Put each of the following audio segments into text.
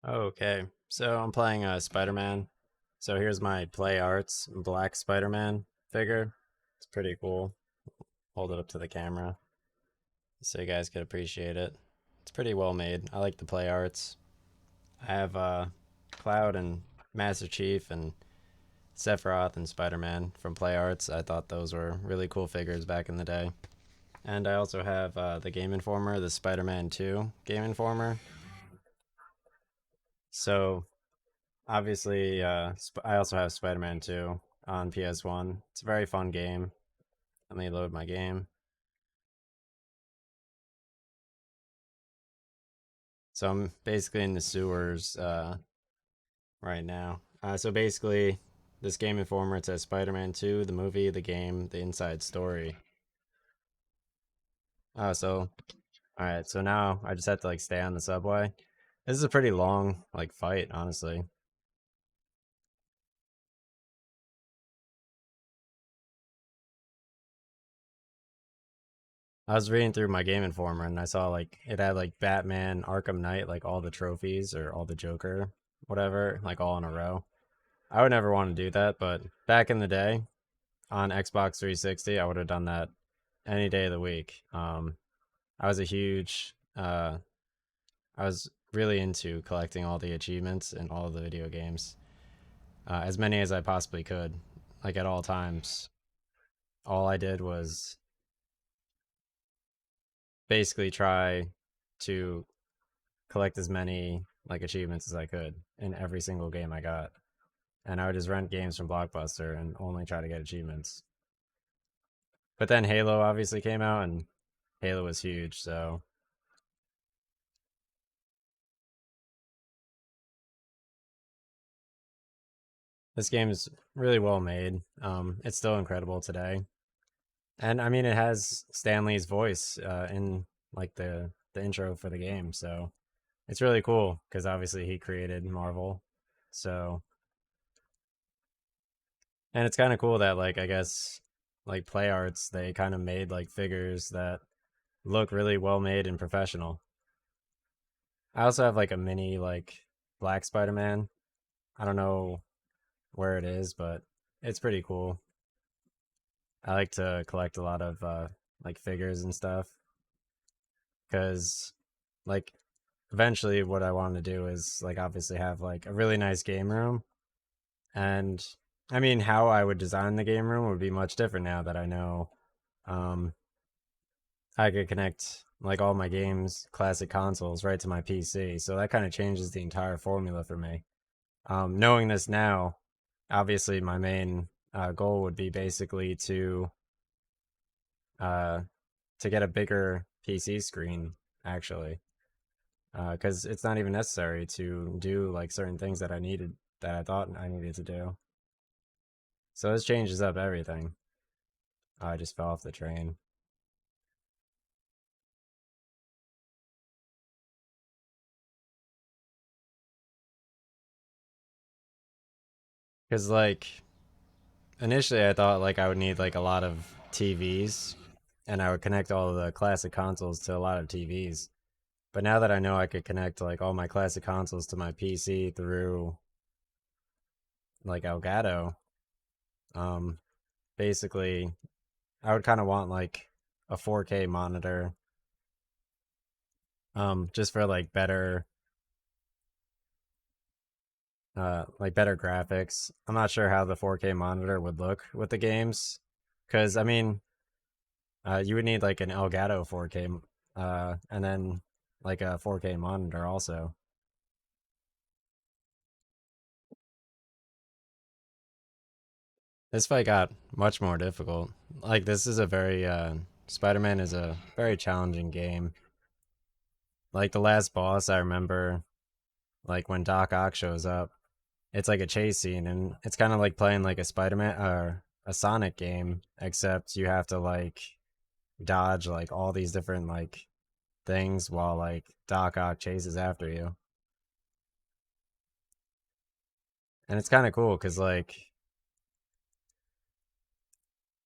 Okay, so I'm playing Spider-Man. So here's my Play Arts Black Spider-Man figure. It's pretty cool. Hold it up to the camera so you guys could appreciate it. It's pretty well made. I like the Play Arts. I have Cloud and Master Chief and Sephiroth and Spider-Man from Play Arts. I thought those were really cool figures back in the day. And I also have the Game Informer, the Spider-Man 2 Game Informer. So obviously, I also have Spider-Man 2 on PS1. It's a very fun game. Let me load my game. So I'm basically in the sewers right now. So basically, this Game Informer, it says Spider-Man 2, the movie, the game, the inside story. So all right. So now I just have to like stay on the subway. This is a pretty long like fight, honestly. I was reading through my Game Informer and I saw like it had like Batman, Arkham Knight, like all the trophies or all the Joker, whatever, like all in a row. I would never want to do that, but back in the day on Xbox 360, I would have done that any day of the week. I was a huge, I was really into collecting all the achievements in all of the video games, as many as I possibly could, like at all times. All I did was basically try to collect as many like achievements as I could in every single game I got. And I would just rent games from Blockbuster and only try to get achievements. But then Halo obviously came out and Halo was huge, so this game is really well made. It's still incredible today. And I mean it has Stanley's voice in like the intro for the game, so it's really cool because obviously he created Marvel. So and it's kind of cool that like I guess like Play Arts they kind of made like figures that look really well made and professional. I also have like a mini like Black Spider-Man. I don't know where it is, but it's pretty cool. I like to collect a lot of like figures and stuff cuz like eventually what I want to do is like obviously have like a really nice game room and I mean how I would design the game room would be much different now that I know um I could connect like all my games, classic consoles, right to my PC. So that kind of changes the entire formula for me. Knowing this now, obviously my main goal would be basically uh, to get a bigger PC screen, actually, because it's not even necessary to do like certain things that I needed that I thought I needed to do. So this changes up everything. I just fell off the train because like initially I thought like I would need like a lot of TVs and I would connect all of the classic consoles to a lot of TVs. But now that I know I could connect like all my classic consoles to my PC through like Elgato, um, basically I would kind of want like a 4K monitor, just for like better graphics. I'm not sure how the 4K monitor would look with the games, because I mean, you would need like an Elgato 4K, and then like a 4K monitor also. This fight got much more difficult. Like this is a very Spider-Man is a very challenging game. Like the last boss, I remember like when Doc Ock shows up, it's like a chase scene and it's kind of like playing like a Spider-Man or a Sonic game, except you have to like dodge like all these different like things while like Doc Ock chases after you. And it's kind of cool cuz like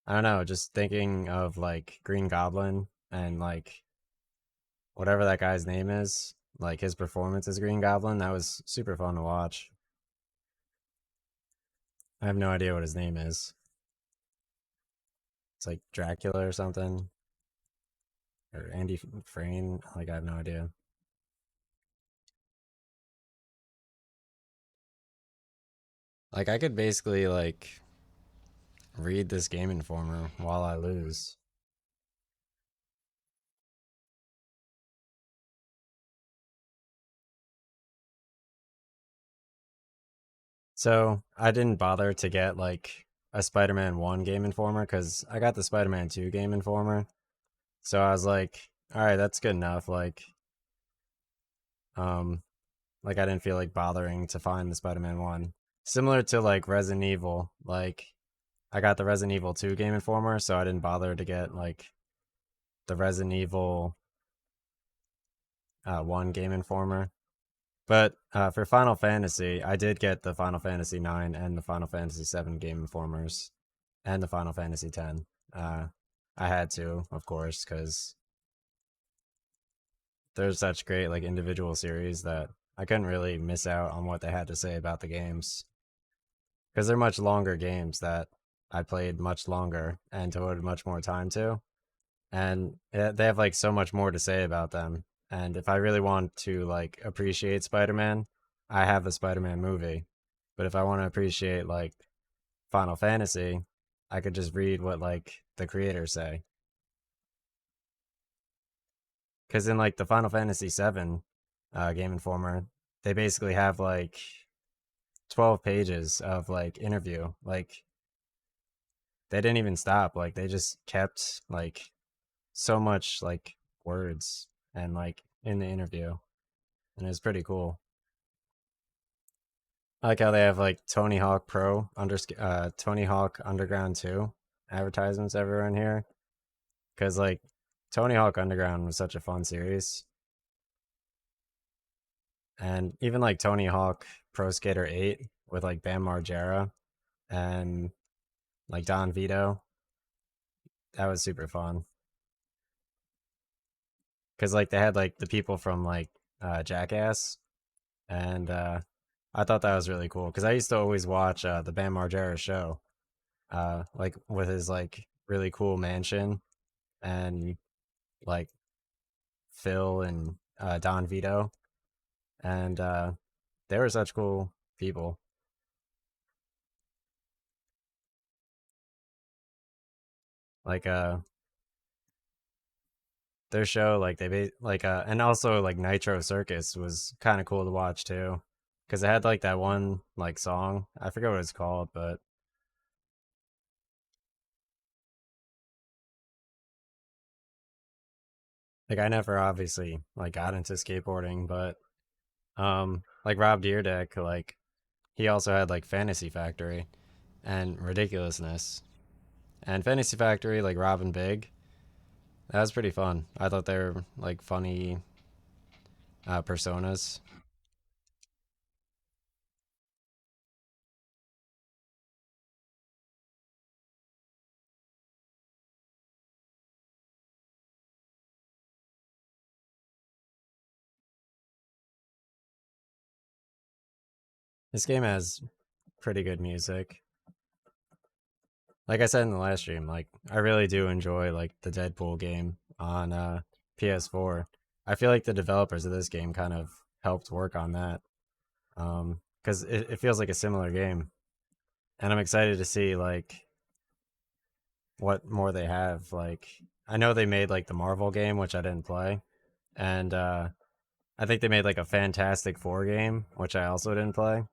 I don't know, just thinking of like Green Goblin and like whatever that guy's name is. like his performance as Green Goblin. That was super fun to watch. I have no idea what his name is. It's like Dracula or something, or Andy Frayne. Like I have no idea. Like I could basically like read this Game Informer while I lose. So I didn't bother to get like a Spider-Man 1 Game Informer because I got the Spider-Man 2 Game Informer. So I was like, all right, that's good enough. Um, like I didn't feel like bothering to find the Spider-Man 1. Similar to like Resident Evil, like I got the Resident Evil 2 Game Informer, so I didn't bother to get like the Resident Evil 1 Game Informer. But for Final Fantasy, I did get the Final Fantasy 9 and the Final Fantasy 7 Game Informers and the Final Fantasy 10. I had to, of course, because there's such great like individual series that I couldn't really miss out on what they had to say about the games because they're much longer games that I played much longer and devoted much more time to, and they have like so much more to say about them. And if I really want to like appreciate Spider-Man, I have the Spider-Man movie. But if I want to appreciate like Final Fantasy, I could just read what like the creators say. Because in like the Final Fantasy 7 Game Informer, they basically have like 12 pages of like interview. Like they didn't even stop. Like they just kept like so much like words and like in the interview, and it's pretty cool. I like how they have like Tony Hawk Pro Tony Hawk Underground 2 advertisements everywhere in here because like Tony Hawk Underground was such a fun series, and even like Tony Hawk Pro Skater 8 with like Bam Margera and like Don Vito, that was super fun because like they had like the people from like Jackass, and I thought that was really cool because I used to always watch the Bam Margera show, like with his like really cool mansion and like Phil and Don Vito, and they were such cool people. Like their show, like and also like Nitro Circus was kind of cool to watch too, because it had like that one like song. I forget what it's called, but like I never obviously like got into skateboarding, but like Rob Deerdeck, like he also had like Fantasy Factory and Ridiculousness. And Fantasy Factory, like Robin Big, that was pretty fun. I thought they were like funny personas. This game has pretty good music. Like I said in the last stream, like I really do enjoy like the Deadpool game on PS4. I feel like the developers of this game kind of helped work on that because it feels like a similar game, and I'm excited to see like what more they have. Like I know they made like the Marvel game, which I didn't play, and I think they made like a Fantastic Four game, which I also didn't play.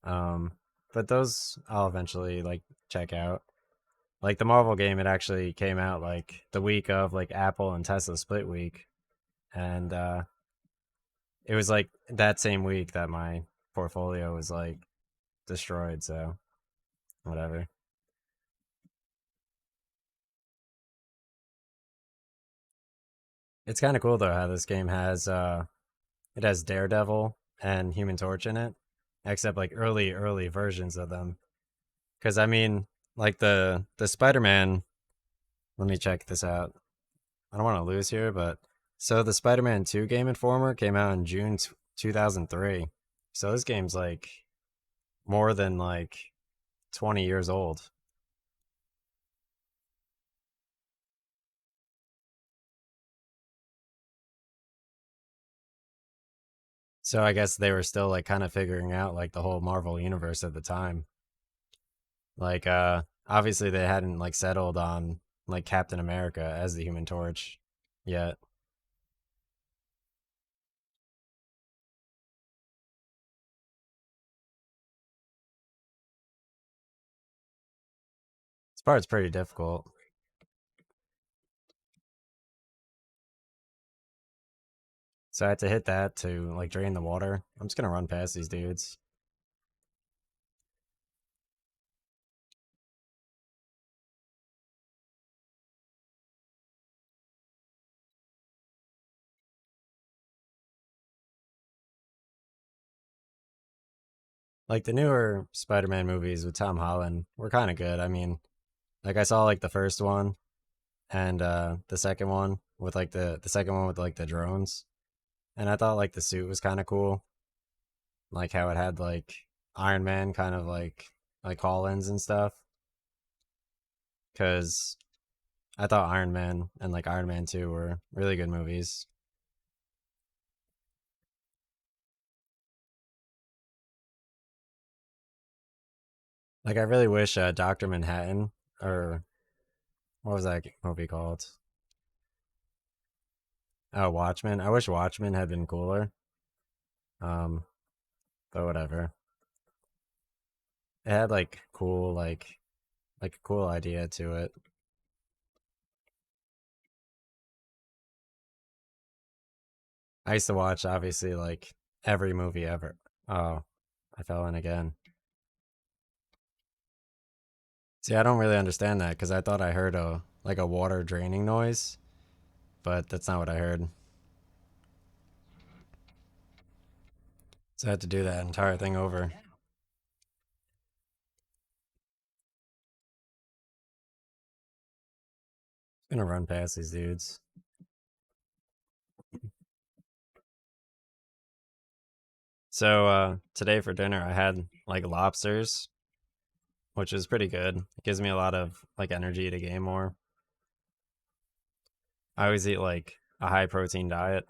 Um, but those I'll eventually like check out. Like the Marvel game, it actually came out like the week of like Apple and Tesla split week, and it was like that same week that my portfolio was like destroyed. So whatever. It's kind of cool though how this game has it has Daredevil and Human Torch in it, except like early versions of them. Because I mean, like the Spider Man. Let me check this out. I don't want to lose here, but So the Spider-Man 2 Game Informer came out in June 2003. So this game's like more than like 20 years old. So I guess they were still like kind of figuring out like the whole Marvel universe at the time. Like obviously they hadn't like settled on like Captain America as the Human Torch yet. This part's pretty difficult. So I had to hit that to like drain the water. I'm just gonna run past these dudes. Like the newer Spider-Man movies with Tom Holland were kind of good. I mean, like I saw like the first one and the second one with like the second one with like the drones, and I thought like the suit was kind of cool, like how it had like Iron Man kind of like call-ins and stuff. Because I thought Iron Man and like Iron Man 2 were really good movies. Like I really wish Doctor Manhattan, or what was that movie called? Oh, Watchmen. I wish Watchmen had been cooler. Um, but whatever. It had like a cool idea to it. I used to watch obviously like every movie ever. Oh, I fell in again. See, I don't really understand that because I thought I heard a like a water draining noise, but that's not what I heard. So I had to do that entire thing over. Gonna run past these dudes. So today for dinner I had like lobsters, which is pretty good. It gives me a lot of like energy to game more. I always eat like a high protein diet.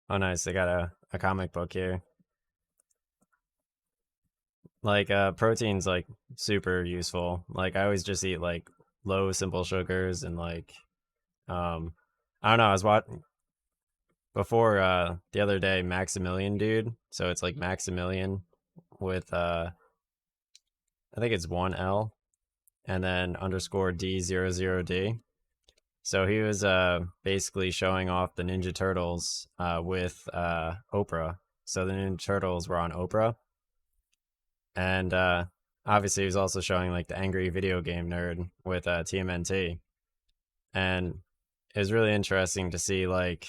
Oh nice, they got a comic book here. Like protein's like super useful. Like I always just eat like low simple sugars and like um I don't know, I was watching before the other day Maximilian dude. So it's like Maximilian with I think it's one L and then underscore D00D. So he was basically showing off the Ninja Turtles with Oprah. So the Ninja Turtles were on Oprah, and obviously he was also showing like the angry video game nerd with TMNT, and it was really interesting to see like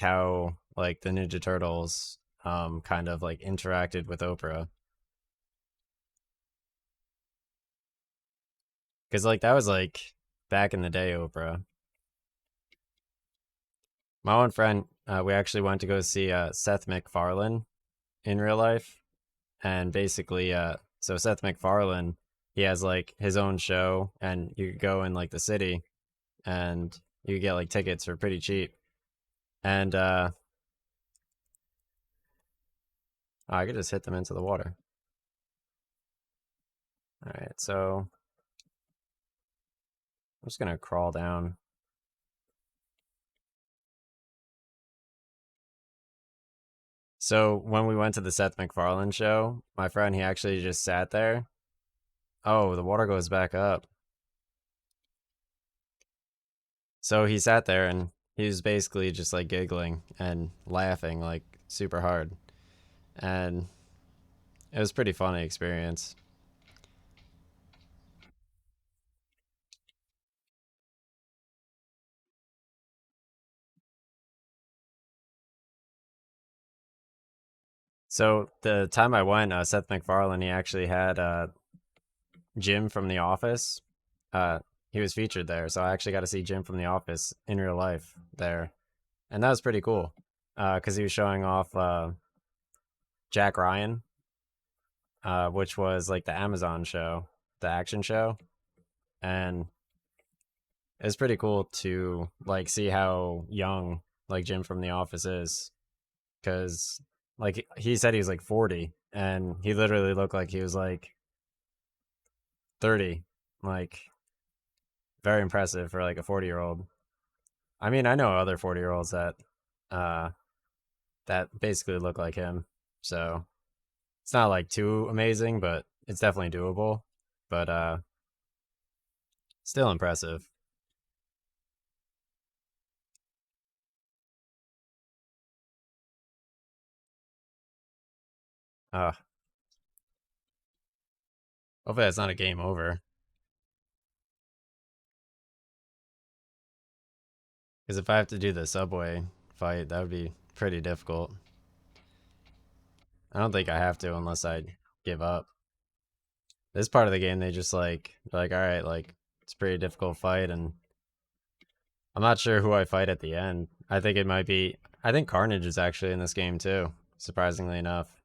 how like the Ninja Turtles kind of like interacted with Oprah, because like that was like back in the day Oprah. My one friend, we actually went to go see Seth MacFarlane in real life, and basically so Seth MacFarlane, he has like his own show, and you could go in like the city and you could get like tickets for pretty cheap, and I could just hit them into the water. All right, so I'm just gonna crawl down. So when we went to the Seth MacFarlane show, my friend, he actually just sat there. Oh, the water goes back up. So he sat there and he was basically just like giggling and laughing like super hard, and it was a pretty funny experience. So the time I went, Seth MacFarlane, he actually had Jim from The Office. Uh, he was featured there, so I actually got to see Jim from The Office in real life there, and that was pretty cool. Because he was showing off Jack Ryan, which was like the Amazon show, the action show, and it's pretty cool to like see how young like Jim from The Office is, because like he said he was like 40, and he literally looked like he was like 30. Like very impressive for like a 40-year-old. I mean, I know other 40-year-olds uh that basically look like him. So it's not like too amazing, but it's definitely doable. But still impressive. Uh Hopefully that's not a game over. Because if I have to do the subway fight, that would be pretty difficult. I don't think I have to unless I give up. This part of the game, they just like, all right, like it's a pretty difficult fight, and I'm not sure who I fight at the end. I think it might be. I think Carnage is actually in this game too. Surprisingly enough,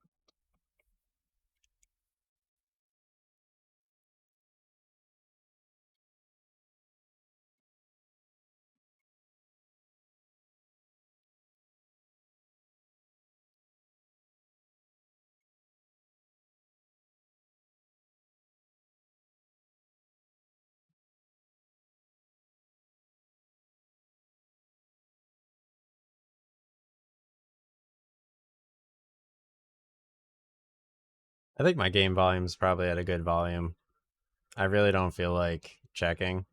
I think my game volume's probably at a good volume. I really don't feel like checking,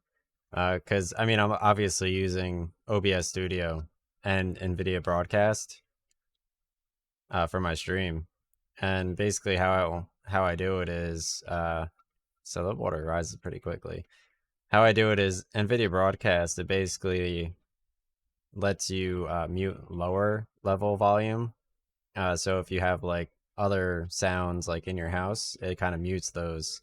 because I mean I'm obviously using OBS Studio and NVIDIA Broadcast for my stream, and basically how I do it is so the water rises pretty quickly. How I do it is NVIDIA Broadcast. It basically lets you mute lower level volume. So if you have like other sounds like in your house, it kind of mutes those.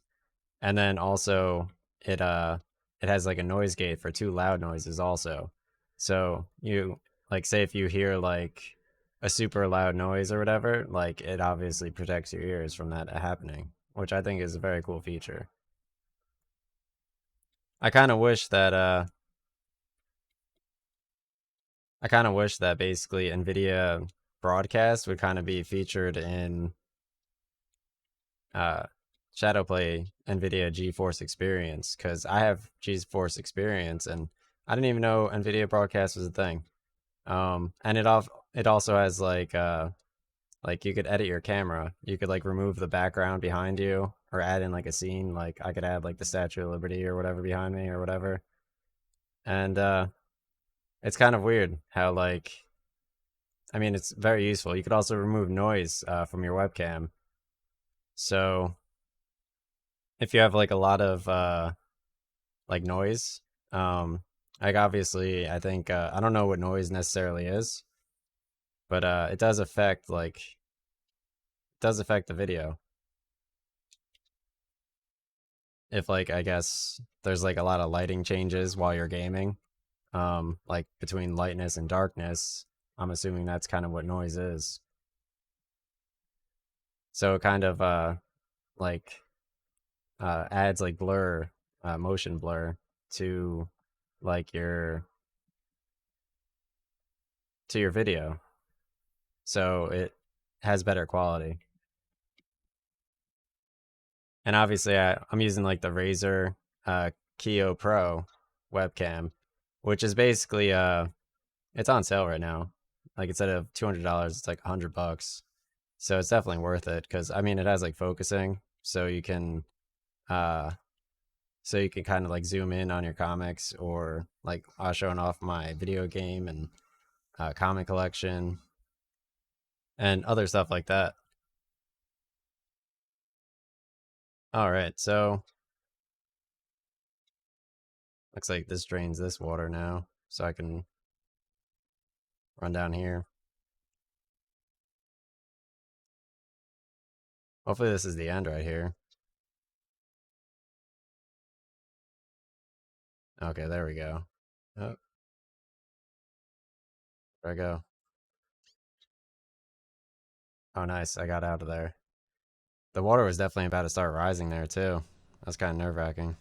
And then also it it has like a noise gate for too loud noises also. So you like say if you hear like a super loud noise or whatever, like it obviously protects your ears from that happening, which I think is a very cool feature. I kind of wish that basically NVIDIA Broadcast would kind of be featured in uh, Shadowplay NVIDIA GeForce Experience, because I have GeForce Experience and I didn't even know NVIDIA Broadcast was a thing. And it also has like you could edit your camera. You could like remove the background behind you or add in like a scene. Like I could add like the Statue of Liberty or whatever behind me or whatever. And it's kind of weird how like I mean it's very useful. You could also remove noise from your webcam. So if you have like a lot of like noise, um like obviously I think I don't know what noise necessarily is, but it does affect the video. If like I guess there's like a lot of lighting changes while you're gaming, like between lightness and darkness, I'm assuming that's kind of what noise is. So it kind of like adds like blur, motion blur to like your video, so it has better quality. And obviously, I'm using like the Razer Kio Pro webcam, which is basically it's on sale right now. Like instead of $200, it's like $100. So it's definitely worth it because I mean it has like focusing, so you can uh kind of like zoom in on your comics, or like I was showing off my video game and comic collection and other stuff like that. All right, so looks like this drains this water now, so I can run down here. Hopefully this is the end right here. Okay, there we go. Oh, there I go. Oh, nice. I got out of there. The water was definitely about to start rising there, too. That's kind of nerve-wracking.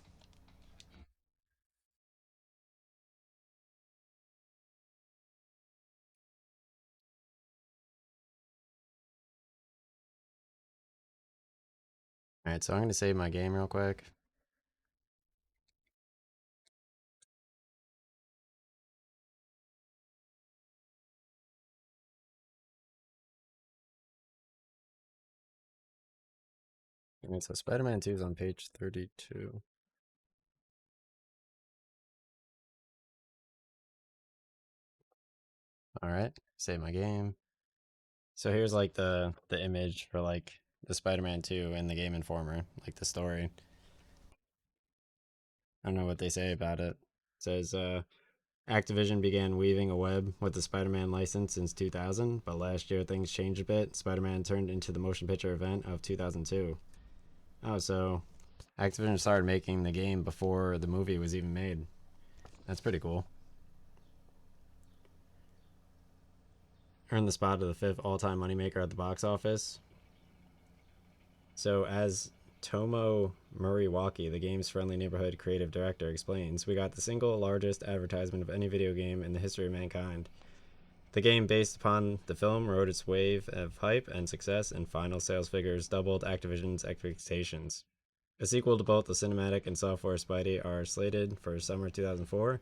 Alright, so I'm going to save my game real quick. Alright, so Spider-Man 2 is on page 32. Alright, save my game. So here's like the image for like the Spider-Man 2 in the Game Informer, like the story. I don't know what they say about it. It says Activision began weaving a web with the Spider-Man license since 2000, but last year things changed a bit. Spider-Man turned into the motion picture event of 2002. Oh, so Activision started making the game before the movie was even made. That's pretty cool. Earned the spot of the fifth all-time moneymaker at the box office. So as Tomo Muriwaki, the game's friendly neighborhood creative director, explains, we got the single largest advertisement of any video game in the history of mankind. The game, based upon the film, rode its wave of hype and success, and final sales figures doubled Activision's expectations. A sequel to both the cinematic and software Spidey are slated for summer 2004.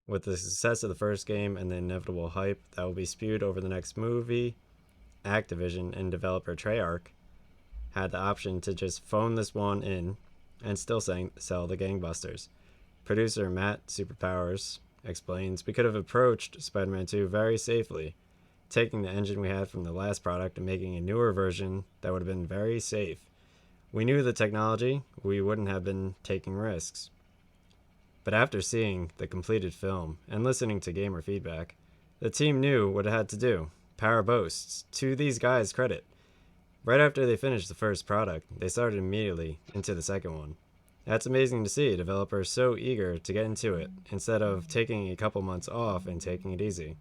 With the success of the first game and the inevitable hype that will be spewed over the next movie, Activision and developer Treyarch had the option to just phone this one in and still sell the gangbusters. Producer Matt Superpowers explains, we could have approached Spider-Man 2 very safely, taking the engine we had from the last product and making a newer version that would have been very safe. We knew the technology, we wouldn't have been taking risks. But after seeing the completed film and listening to gamer feedback, the team knew what it had to do. Power boasts. To these guys' credit, right after they finished the first product, they started immediately into the second one. That's amazing to see a developer so eager to get into it instead of taking a couple months off and taking it easy.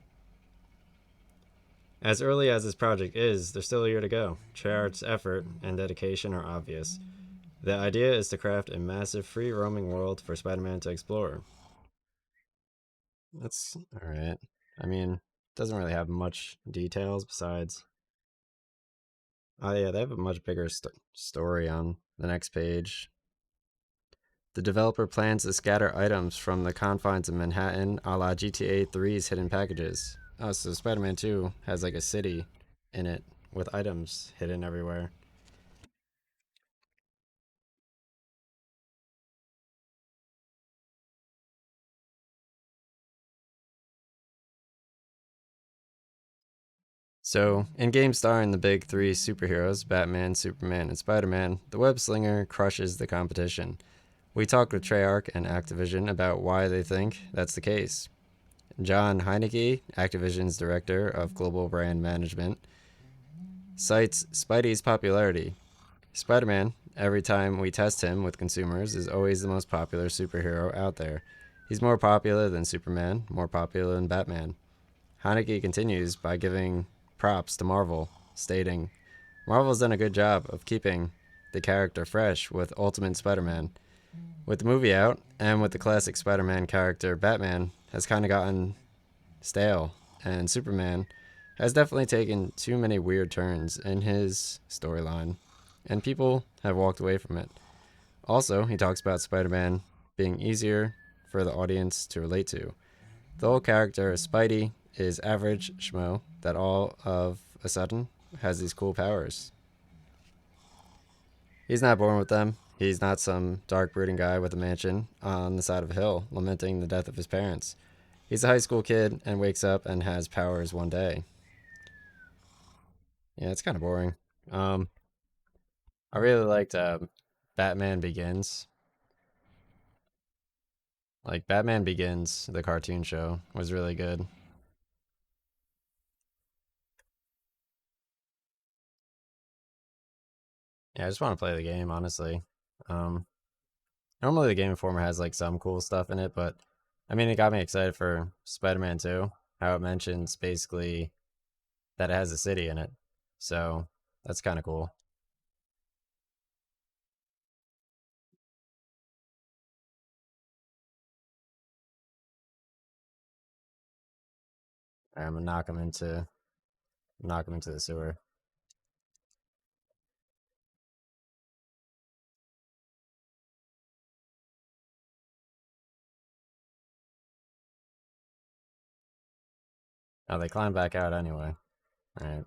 As early as this project is, there's still a year to go. Treyarch's effort and dedication are obvious. The idea is to craft a massive free roaming world for Spider-Man to explore. That's alright. I mean, it doesn't really have much details besides. Oh, yeah, they have a much bigger story on the next page. The developer plans to scatter items from the confines of Manhattan a la GTA 3's hidden packages. Oh, so Spider Man 2 has like a city in it with items hidden everywhere. So, in games starring the big three superheroes Batman, Superman, and Spider Man, the web slinger crushes the competition. We talked with Treyarch and Activision about why they think that's the case. John Heineke, Activision's director of global brand management, cites Spidey's popularity. Spider Man, every time we test him with consumers, is always the most popular superhero out there. He's more popular than Superman, more popular than Batman. Haneke continues by giving props to Marvel, stating, Marvel's done a good job of keeping the character fresh with Ultimate Spider Man. With the movie out, and with the classic Spider Man character, Batman has kind of gotten stale, and Superman has definitely taken too many weird turns in his storyline, and people have walked away from it. Also, he talks about Spider Man being easier for the audience to relate to. The whole character of Spidey is average schmo that all of a sudden has these cool powers. He's not born with them. He's not some dark brooding guy with a mansion on the side of a hill lamenting the death of his parents. He's a high school kid and wakes up and has powers one day. Yeah, it's kind of boring. Um, I really liked Batman Begins. Like Batman Begins, the cartoon show, was really good. Yeah, I just want to play the game, honestly. Um, Normally the Game Informer has like some cool stuff in it, but I mean, it got me excited for Spider-Man 2, how it mentions basically that it has a city in it. So that's kind of cool. I'm gonna knock him into the sewer. Oh, they climb back out anyway. All right.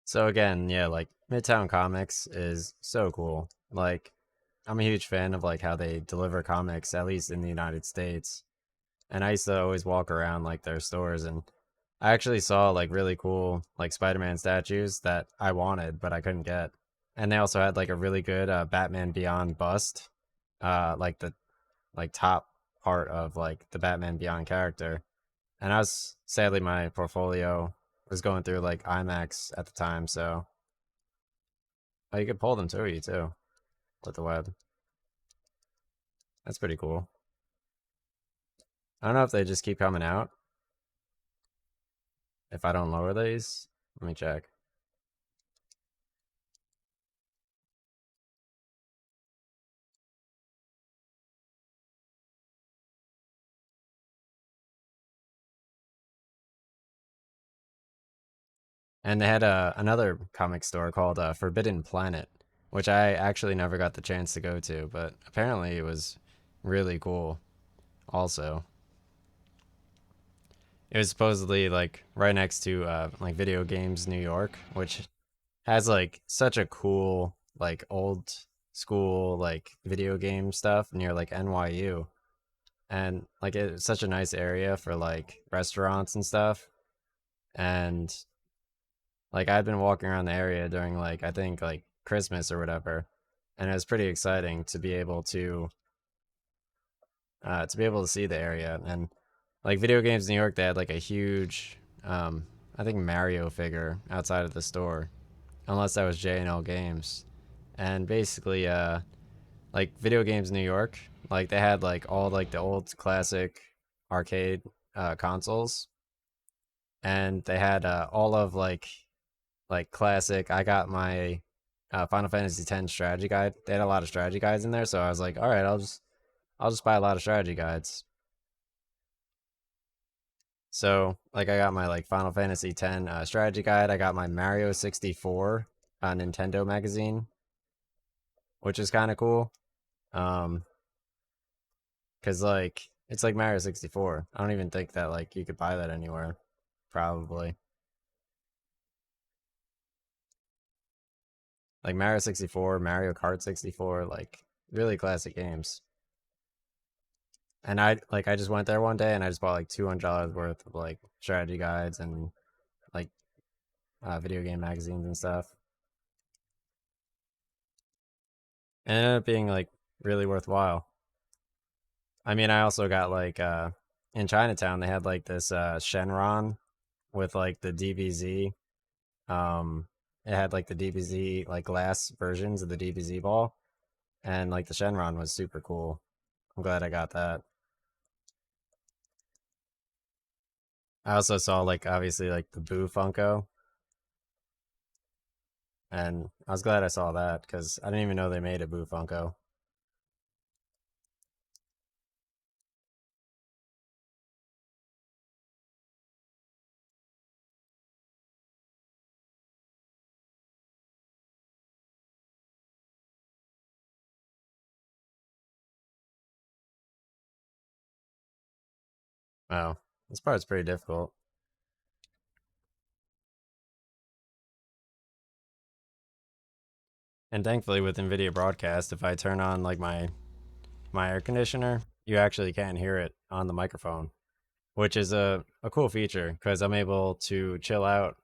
So again, yeah, like Midtown Comics is so cool. Like I'm a huge fan of like how they deliver comics, at least in the United States. And I used to always walk around like their stores, and I actually saw like really cool like Spider-Man statues that I wanted but I couldn't get. And they also had like a really good Batman Beyond bust, like the like top part of like the Batman Beyond character. And I was sadly my portfolio was going through like IMAX at the time, so oh, you could pull them to you too with the web. That's pretty cool. I don't know if they just keep coming out if I don't lower these. Let me check. And they had another comic store called Forbidden Planet, which I actually never got the chance to go to, but apparently it was really cool. Also, it was supposedly like right next to like Video Games New York, which has like such a cool like old school like video game stuff near like NYU, and like it's such a nice area for like restaurants and stuff. And like I'd been walking around the area during like I think like Christmas or whatever, and it was pretty exciting to be able to see the area. And like Video Games New York, they had like a huge I think Mario figure outside of the store, unless that was J&L Games. And basically like Video Games New York, like they had like all like the old classic arcade consoles, and they had all of like classic. I got my Final Fantasy X strategy guide. They had a lot of strategy guides in there, so I was like, all right, I'll just buy a lot of strategy guides. So like I got my like Final Fantasy X strategy guide. I got my Mario 64 Nintendo magazine, which is kind of cool. Um, cause like it's like Mario 64. I don't even think that like you could buy that anywhere. Probably like Mario 64, Mario Kart 64, like really classic games. And I just went there one day and I just bought like $200 worth of like strategy guides and like video game magazines and stuff. And it ended up being like really worthwhile. I mean, I also got like in Chinatown they had like this Shenron with like the DBZ. It had like the DBZ like glass versions of the DBZ ball, and like the Shenron was super cool. I'm glad I got that. I also saw like obviously like the Boo Funko, and I was glad I saw that because I didn't even know they made a Boo Funko. Wow, this part's pretty difficult. And thankfully with NVIDIA Broadcast, if I turn on like my air conditioner, you actually can't hear it on the microphone, which is a cool feature because I'm able to chill out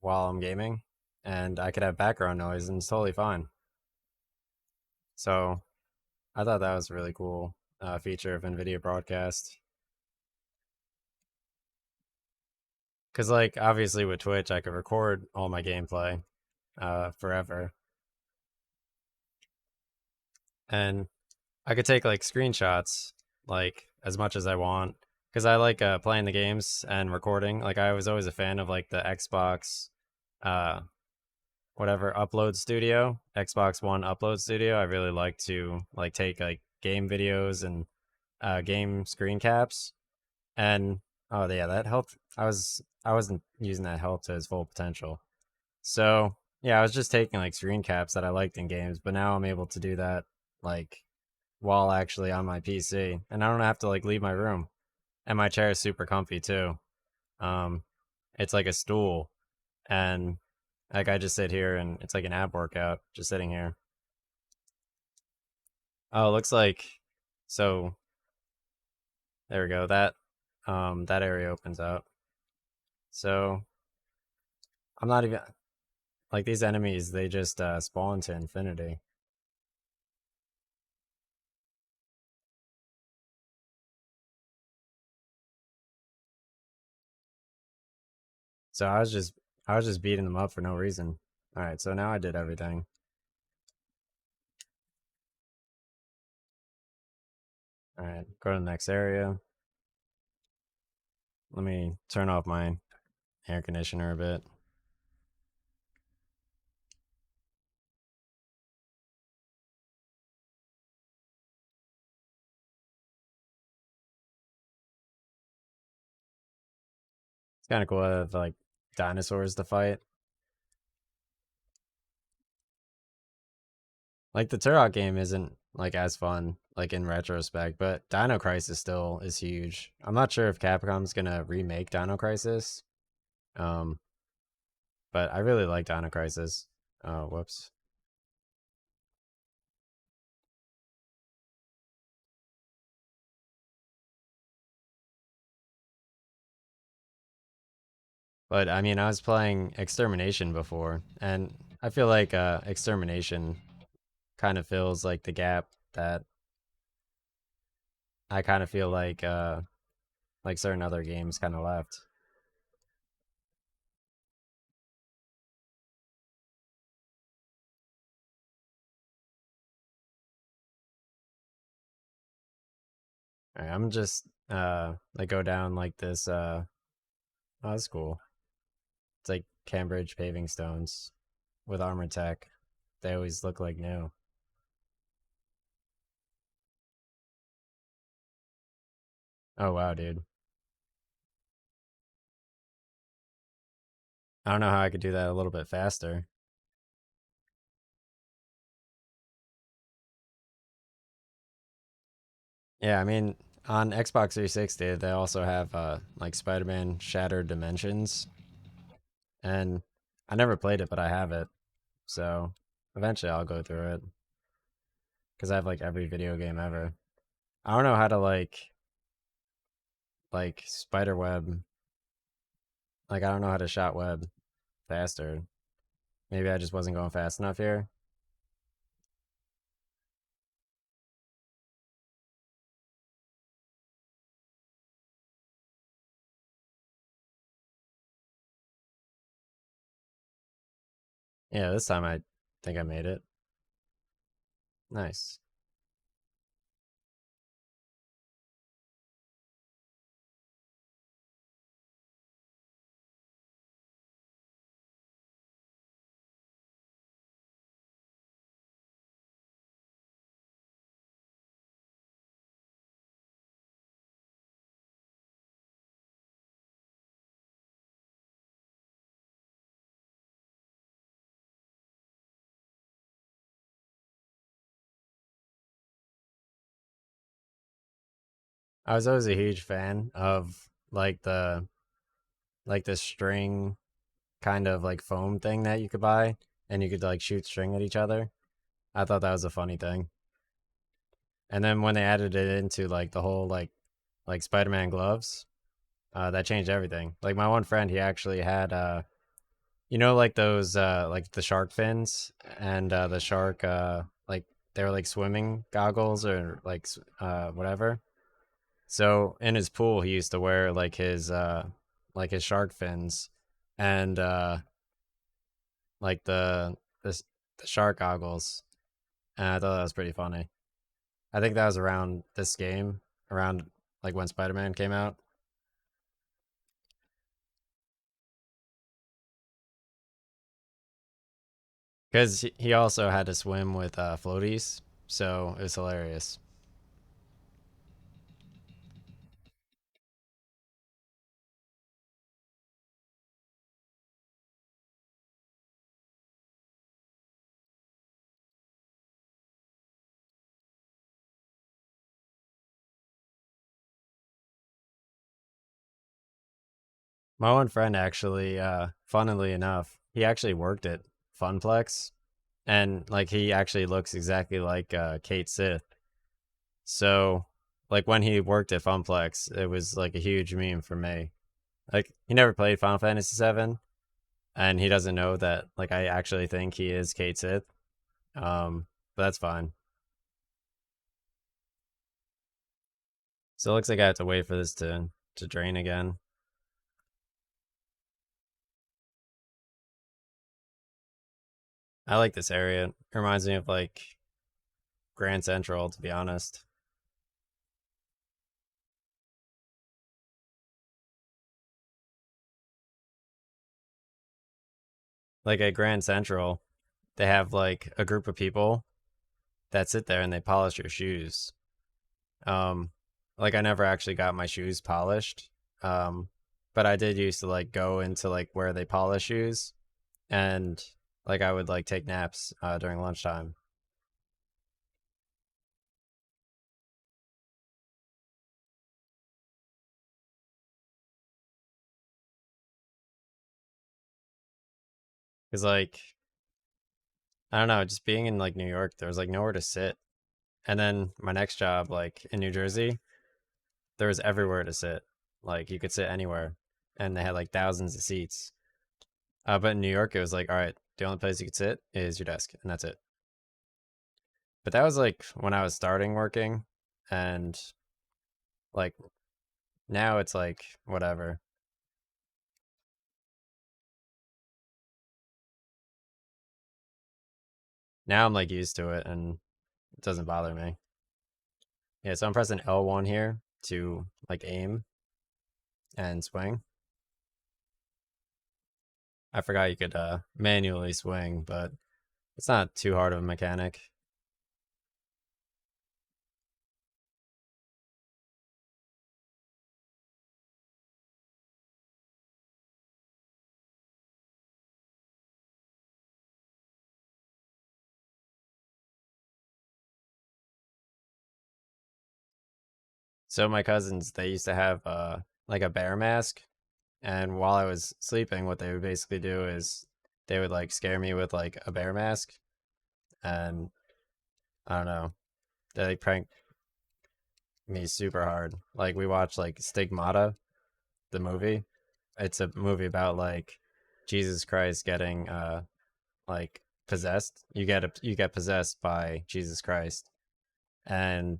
while I'm gaming. and I could have background noise and it's totally fine. So I thought that was a really cool feature of NVIDIA Broadcast. Because, like, obviously with Twitch, I could record all my gameplay forever. And I could take, like, screenshots, like, as much as I want. Because I like playing the games and recording. Like, I was always a fan of, like, the Xbox, uh, whatever, Upload Studio, Xbox One Upload Studio. I really like to, like, take, like, game videos and game screen caps. And oh yeah, that helped. I wasn't using that help to its full potential. So yeah, I was just taking like screen caps that I liked in games, but now I'm able to do that like while actually on my PC, and I don't have to like leave my room. And my chair is super comfy too. Um, it's like a stool, and like I just sit here, and it's like an ab workout just sitting here. Oh, it looks like so. There we go. That area opens up. So I'm not even like these enemies. They just spawn to infinity. So I was just beating them up for no reason. All right, so now I did everything. All right, go to the next area. Let me turn off my air conditioner a bit. It's kind of cool to have like dinosaurs to fight. Like the Turok game isn't like as fun like in retrospect, but Dino Crisis still is huge. I'm not sure if Capcom's gonna remake Dino Crisis. Um, but I really like Dino Crisis. Oh, whoops. But I mean, I was playing Extermination before, and I feel like Extermination kind of fills like the gap that I kind of feel like certain other games kind of left. All right, I'm just like go down like this oh, that's cool. It's like Cambridge paving stones with armor tech. They always look like new. Oh wow, dude. I don't know how I could do that a little bit faster. Yeah, I mean, on Xbox 360, they also have like Spider-Man Shattered Dimensions, and I never played it, but I have it. So eventually I'll go through it because I have like every video game ever. I don't know how to like spider web. Like I don't know how to shot web faster. Maybe I just wasn't going fast enough here. Yeah, this time I think I made it. Nice. I was always a huge fan of like the string kind of like foam thing that you could buy and you could like shoot string at each other. I thought that was a funny thing. And then when they added it into like the whole like Spider-Man gloves, that changed everything. Like my one friend, he actually had You know, like those like the shark fins and the shark like they were like swimming goggles or like whatever. So in his pool, he used to wear like his shark fins and like the shark goggles. And I thought that was pretty funny. I think that was around this game, around like when Spider-Man came out. Because he also had to swim with floaties, so it was hilarious. My one friend actually, funnily enough, he actually worked at Funplex, and like he actually looks exactly like Kate Sith. So, like when he worked at Funplex, it was like a huge meme for me. Like he never played Final Fantasy VII, and he doesn't know that like I actually think he is Kate Sith. But that's fine. So it looks like I have to wait for this to drain again. I like this area. It reminds me of like Grand Central, to be honest. Like at Grand Central, they have like a group of people that sit there and they polish your shoes. Um, like I never actually got my shoes polished. Um, but I did used to like go into like where they polish shoes and like I would like take naps during lunchtime. Cause like I don't know, just being in like New York, there was like nowhere to sit. And then my next job, like in New Jersey, there was everywhere to sit. Like you could sit anywhere, and they had like thousands of seats. But in New York, it was like, all right, the only place you could sit is your desk, and that's it. But that was like when I was starting working, and like now it's like whatever. Now I'm like used to it, and it doesn't bother me. Yeah, so I'm pressing L1 here to like aim and swing. I forgot you could manually swing, but it's not too hard of a mechanic. So my cousins, they used to have like a bear mask, and while I was sleeping, what they would basically do is they would like scare me with like a bear mask, and I don't know, they like prank me super hard. Like we watched like Stigmata, the movie. It's a movie about like Jesus Christ getting like possessed. You get possessed by Jesus Christ, and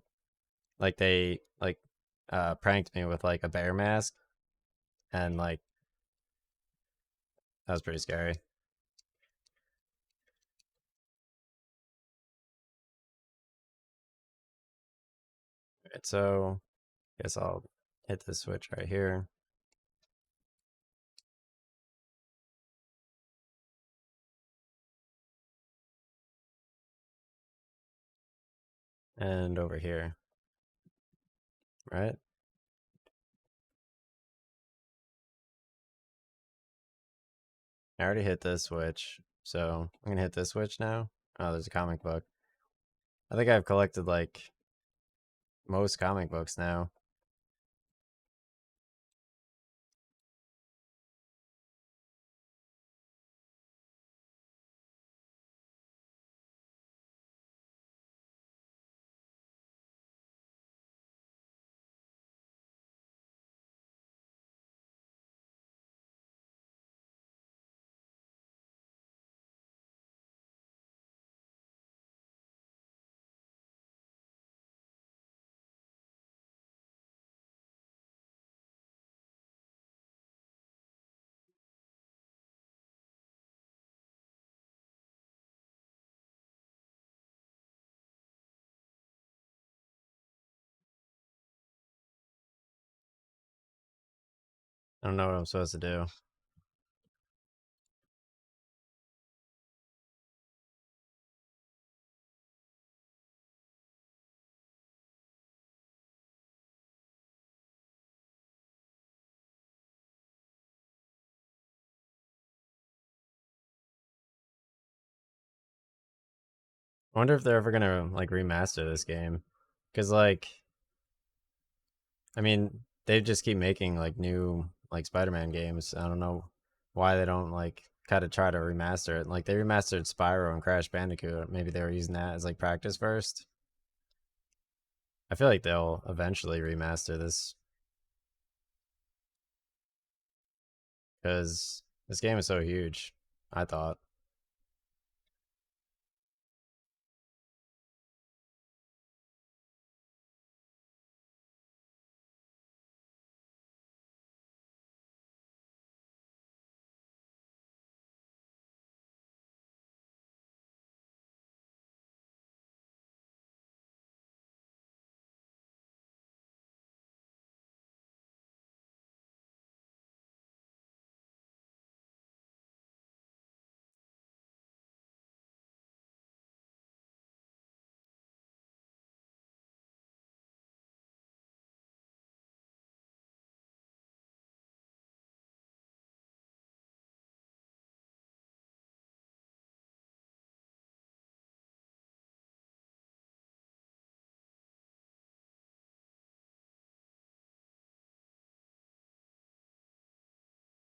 like they like pranked me with like a bear mask, and like that was pretty scary. Right, so guess I'll hit the switch right here and over here, right? I already hit this switch, so I'm gonna hit this switch now. Oh, there's a comic book. I think I've collected like most comic books now. I don't know what I'm supposed to do. I wonder if they're ever gonna like remaster this game, because like I mean they just keep making like new like Spider-Man games. I don't know why they don't like kind of try to remaster it. Like they remastered Spyro and Crash Bandicoot. Maybe they were using that as like practice first. I feel like they'll eventually remaster this because this game is so huge. I thought.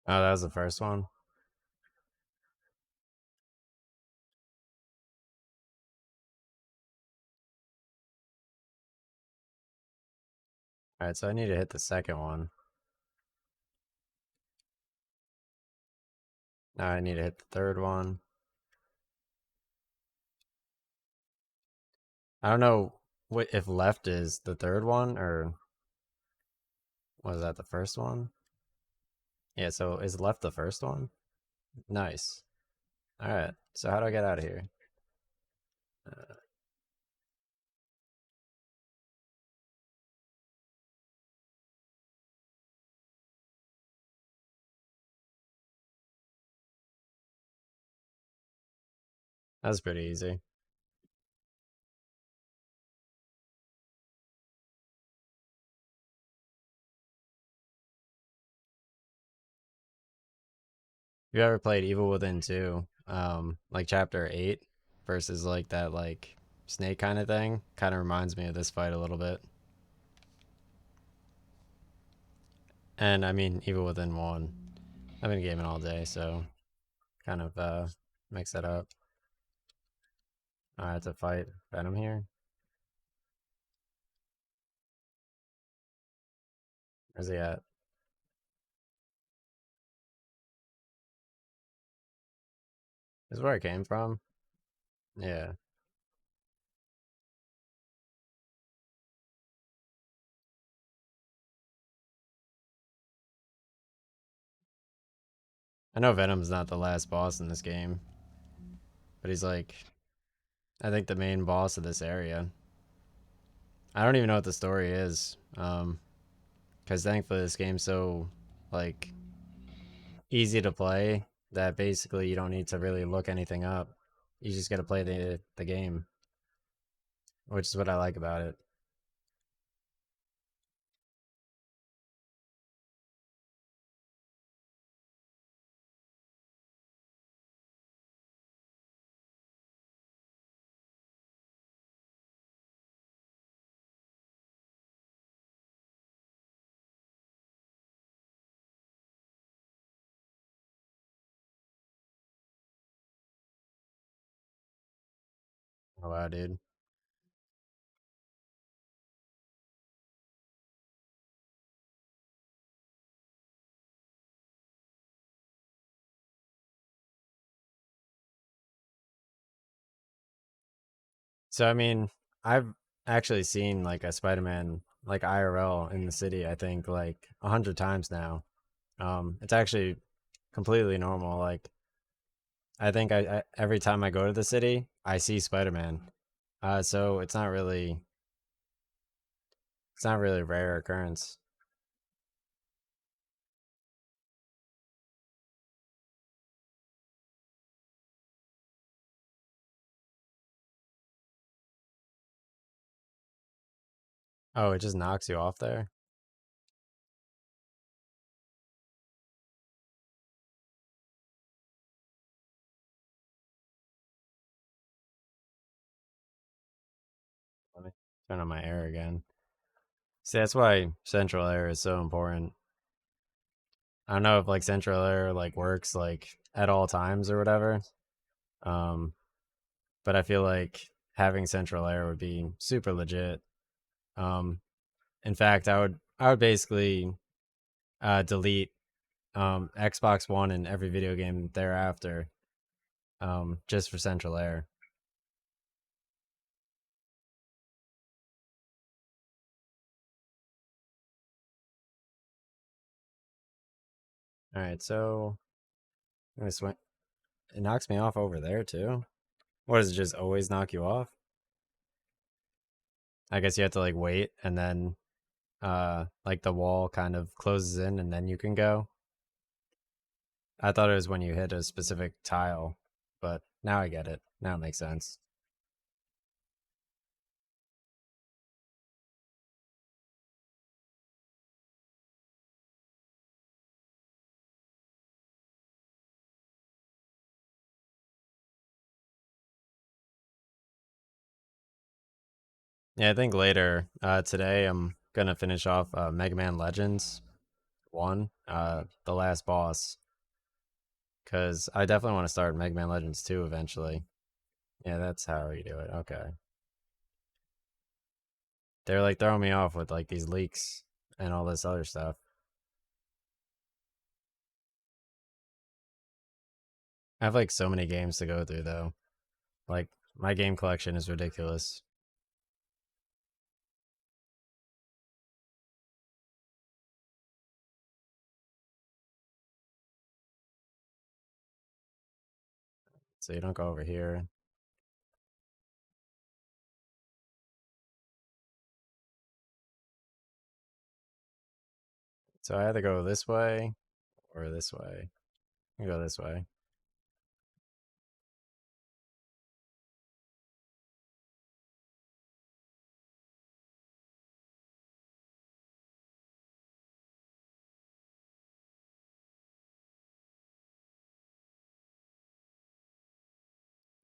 Oh, that was the first one. All right, so I need to hit the second one. Now I need to hit the third one. I don't know what if left is the third one or was that the first one? Yeah, so is left the first one? Nice. All right. So how do I get out of here? Uh, that was pretty easy. You ever played Evil Within 2? Like chapter 8 versus like that like snake kind of thing? Kind of reminds me of this fight a little bit. And I mean Evil Within 1. I've been gaming all day, so kind of mix that up. Alright, to fight Venom here. Where's he at? This is where I came from. Yeah. I know Venom's not the last boss in this game, but he's like I think the main boss of this area. I don't even know what the story is. Because thankfully this game's so like easy to play that basically you don't need to really look anything up. You just got to play the game, which is what I like about it. Oh wow, dude. So I mean, I've actually seen like a Spider-Man like IRL in the city. I think like 100 times now. It's actually completely normal. Like I think I every time I go to the city, I see Spider-Man. So it's not really a rare occurrence. Oh, it just knocks you off there? Let me turn on my air again. See, that's why central air is so important. I don't know if like central air like works like at all times or whatever. Um, but I feel like having central air would be super legit. Um, in fact, I would basically delete Xbox One and every video game thereafter just for central air. All right, so this went. It knocks me off over there too. What does it just always knock you off? I guess you have to like wait and then like the wall kind of closes in and then you can go. I thought it was when you hit a specific tile, but now I get it. Now it makes sense. Yeah, I think later today I'm gonna finish off Mega Man Legends 1, the last boss, because I definitely want to start Mega Man Legends 2 eventually. Yeah, that's how you do it. Okay. They're like throwing me off with like these leaks and all this other stuff. I have like so many games to go through though. Like my game collection is ridiculous. So you don't go over here. So I either go this way or this way. I go this way.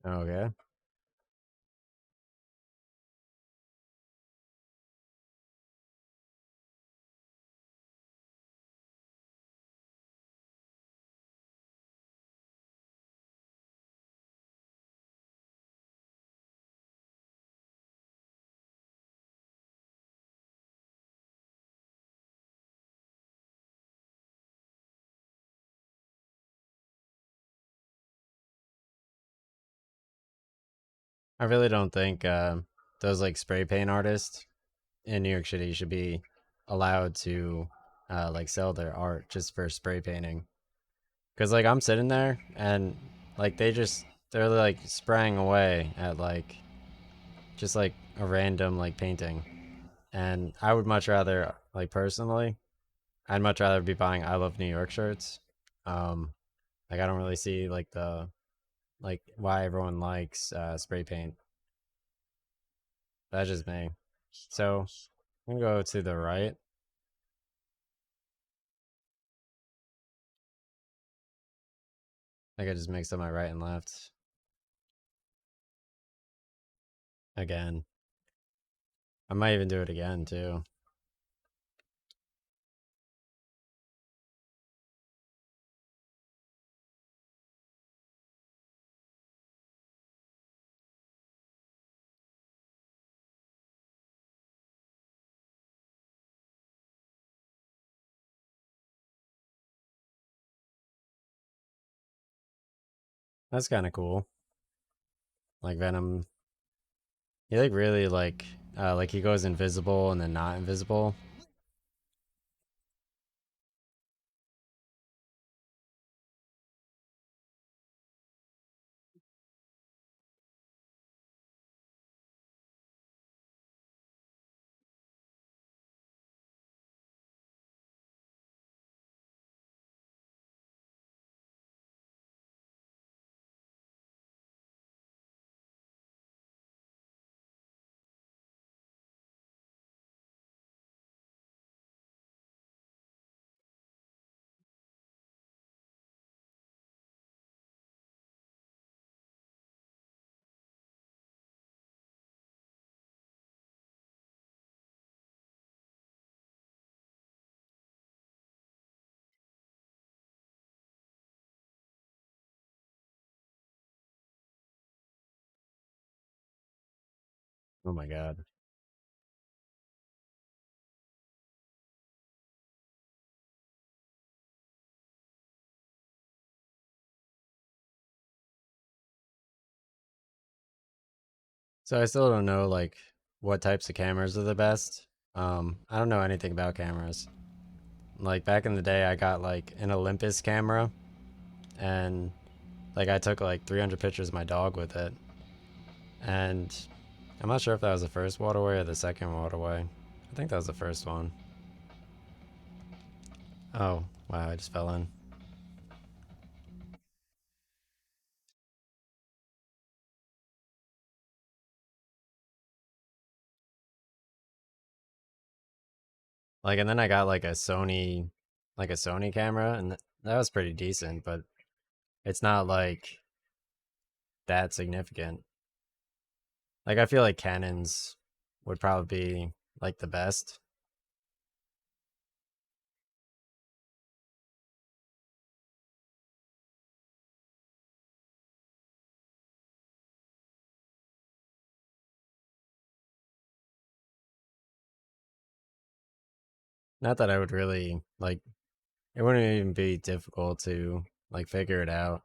Okay. I really don't think those like spray paint artists in New York City should be allowed to like sell their art just for spray painting. Cause like I'm sitting there and like they're like spraying away at like just like a random like painting. And I would much rather like personally, I'd much rather be buying I Love New York shirts. Um like I don't really see like the like why everyone likes spray paint. That's just me. So I'm gonna go to the right. I think I just mixed up my right and left again. I might even do it again too. That's kind of cool. Like Venom, he like really like he goes invisible and then not invisible. Oh my god. So I still don't know like what types of cameras are the best. I don't know anything about cameras. Like back in the day, I got like an Olympus camera, and like I took like 300 pictures of my dog with it. And I'm not sure if that was the first waterway or the second waterway. I think that was the first one. Oh, wow, I just fell in. Like, and then I got like a Sony camera, and that was pretty decent, but it's not like that significant. Like, I feel like Canons would probably be like the best. Not that I would really like, it wouldn't even be difficult to like figure it out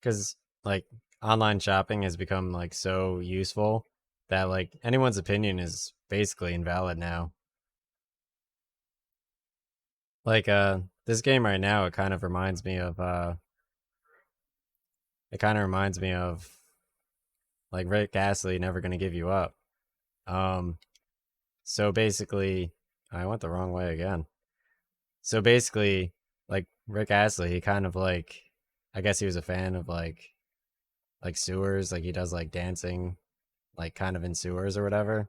because like online shopping has become like so useful that like anyone's opinion is basically invalid now. Like this game right now, it kind of reminds me of like Rick Astley Never Gonna Give You Up. Um so basically I went the wrong way again. So basically like Rick Astley, he kind of like I guess he was a fan of like sewers, like he does like dancing like kind of in sewers or whatever.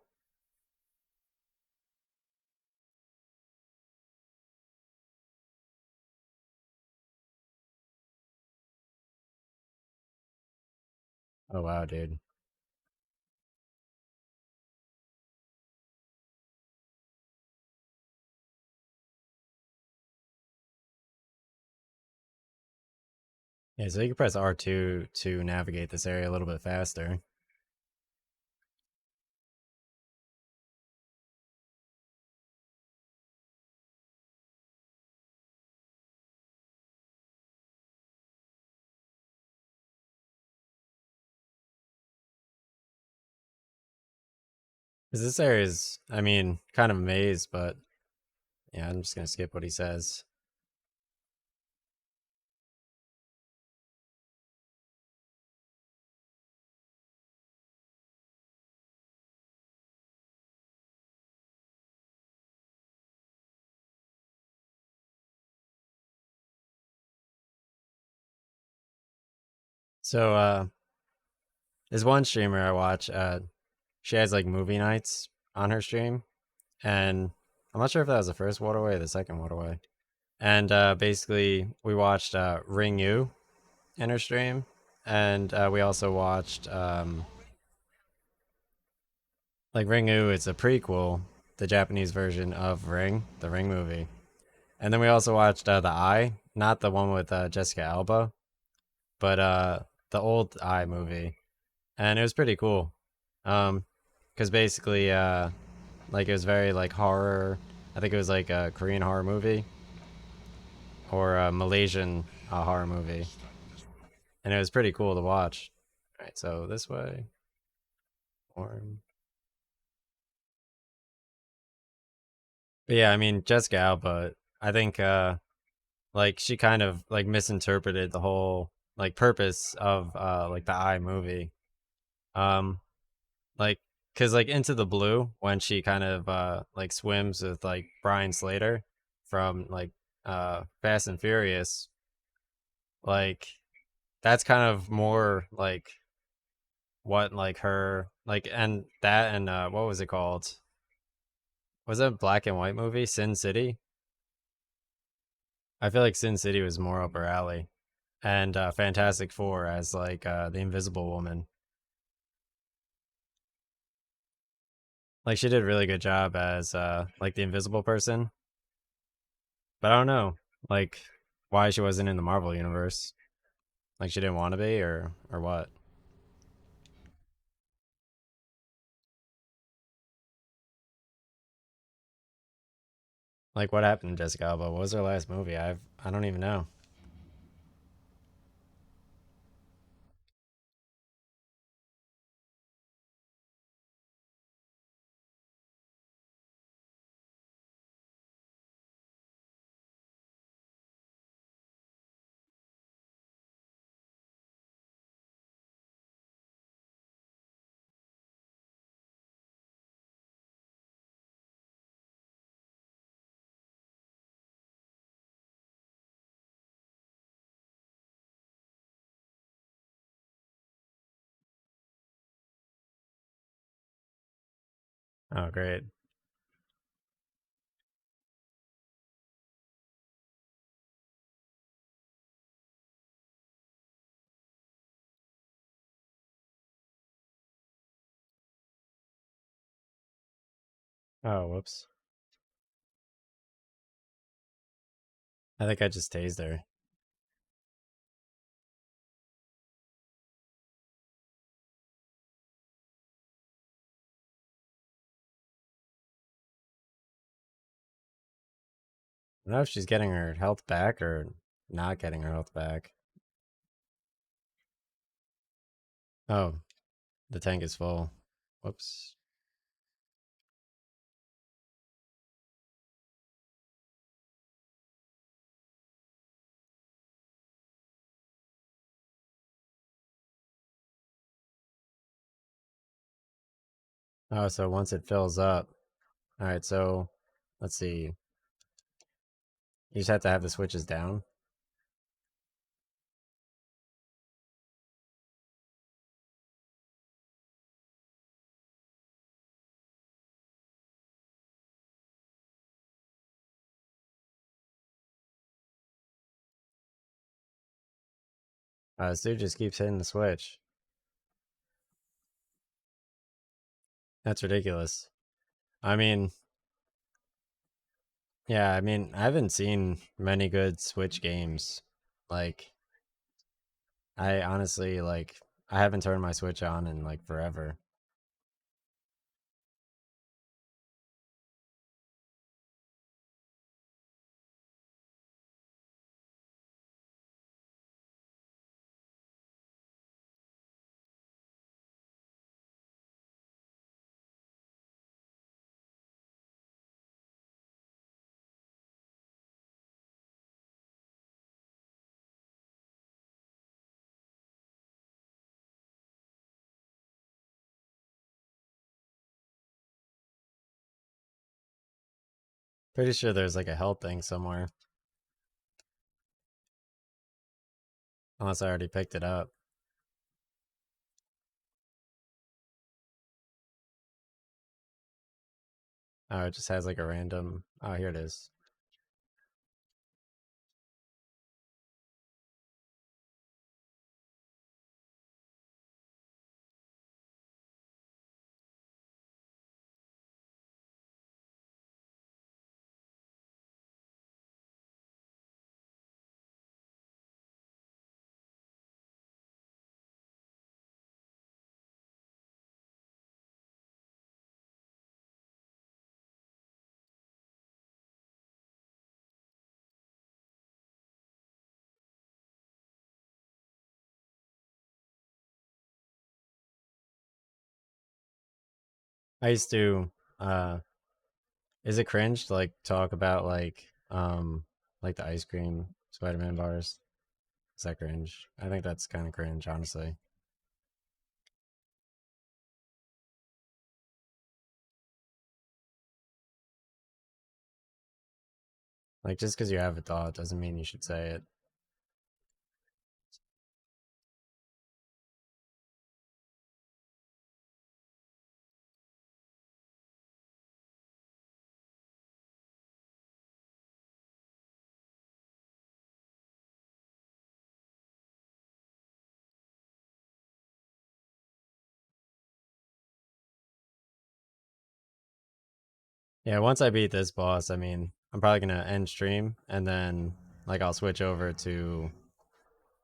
Oh wow, dude. Yeah, so you can press R2 to navigate this area a little bit faster. Because this area is, I mean, kind of a maze, but yeah, I'm just gonna skip what he says. So there's one streamer I watch, she has like movie nights on her stream, and I'm not sure if that was the first waterway or the second waterway. And basically we watched Ring U in her stream, and we also watched like Ringu. It's a prequel, the Japanese version of Ring, the Ring movie. And then we also watched The Eye, not the one with Jessica Alba, but the old Eye movie, and it was pretty cool. Because basically, like it was very like horror. I think it was like a Korean horror movie or a Malaysian horror movie, and it was pretty cool to watch. All right, so this way, or but yeah, I mean Jessica Alba. I think like she kind of like misinterpreted the whole like purpose of like the Eye movie. Um, like because like Into the Blue when she kind of like swims with like Brian Slater from like Fast and Furious, like that's kind of more like what like her like and that and what was it called? Was it a black and white movie? Sin City? I feel like Sin City was more up her alley. And Fantastic Four as like the Invisible Woman. Like she did a really good job as like the Invisible Person. But I don't know like why she wasn't in the Marvel universe. Like she didn't want to be or what. Like, what happened to Jessica Alba? What was her last movie? I don't even know. Oh, great. Oh, whoops. I think I just tased her. I don't know if she's getting her health back or not getting her health back. Oh, the tank is full. Whoops. Oh, so once it fills up. All right, so let's see. You just have to have the switches down. This dude just keeps hitting the switch. That's ridiculous. I mean, yeah, I mean, I haven't seen many good Switch games. Like, I honestly, like, I haven't turned my Switch on in like forever. Pretty sure there's like a health thing somewhere, unless I already picked it up. Oh, it just has like a random. Oh, here it is. I used to. Uh, is it cringe to like talk about like the ice cream Spider-Man bars? Is that cringe? I think that's kind of cringe, honestly. Like, just because you have a thought doesn't mean you should say it. Yeah, once I beat this boss, I mean, I'm probably gonna end stream and then like I'll switch over to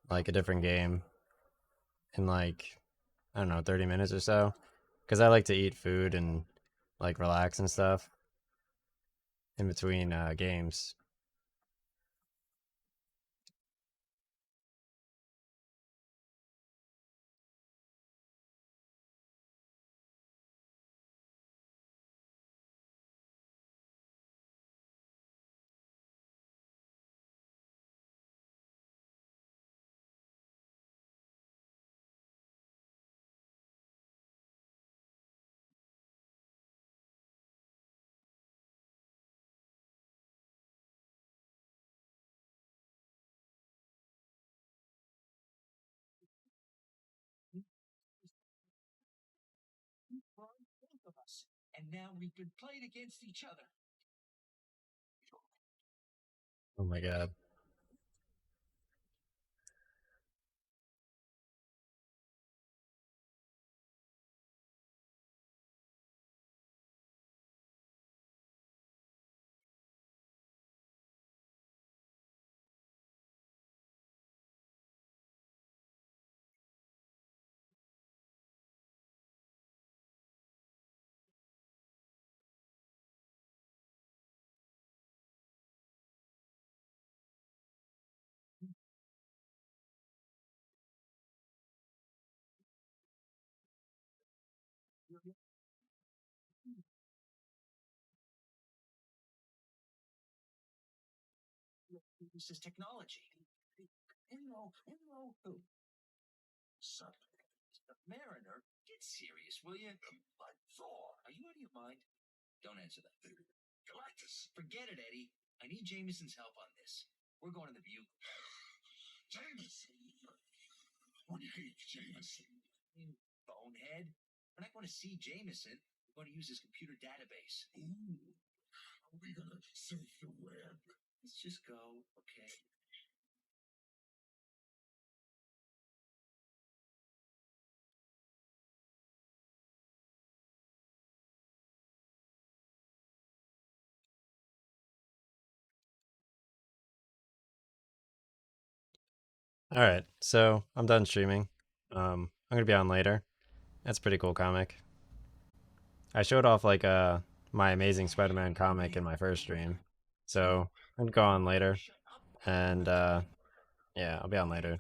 like a different game in like I don't know, 30 minutes or so. Because I like to eat food and like relax and stuff. in between games. And now we've been played against each other. Oh my god. This is technology. Hello. Son, the Mariner, get serious, will you? Like Thor. Are you out of your mind? Don't answer that. Galactus. Forget it, Eddie. I need Jameson's help on this. We're going to the View. Jameson. We hate Jameson. You bonehead. We're not going to see Jameson. We're going to use his computer database. Ooh. Are we going to surf the web? Let's just go, okay? All right, so I'm done streaming. I'm gonna be on later. That's a pretty cool comic. I showed off like my Amazing Spider-Man comic in my first stream, so I'm gonna go on later, and yeah, I'll be on later.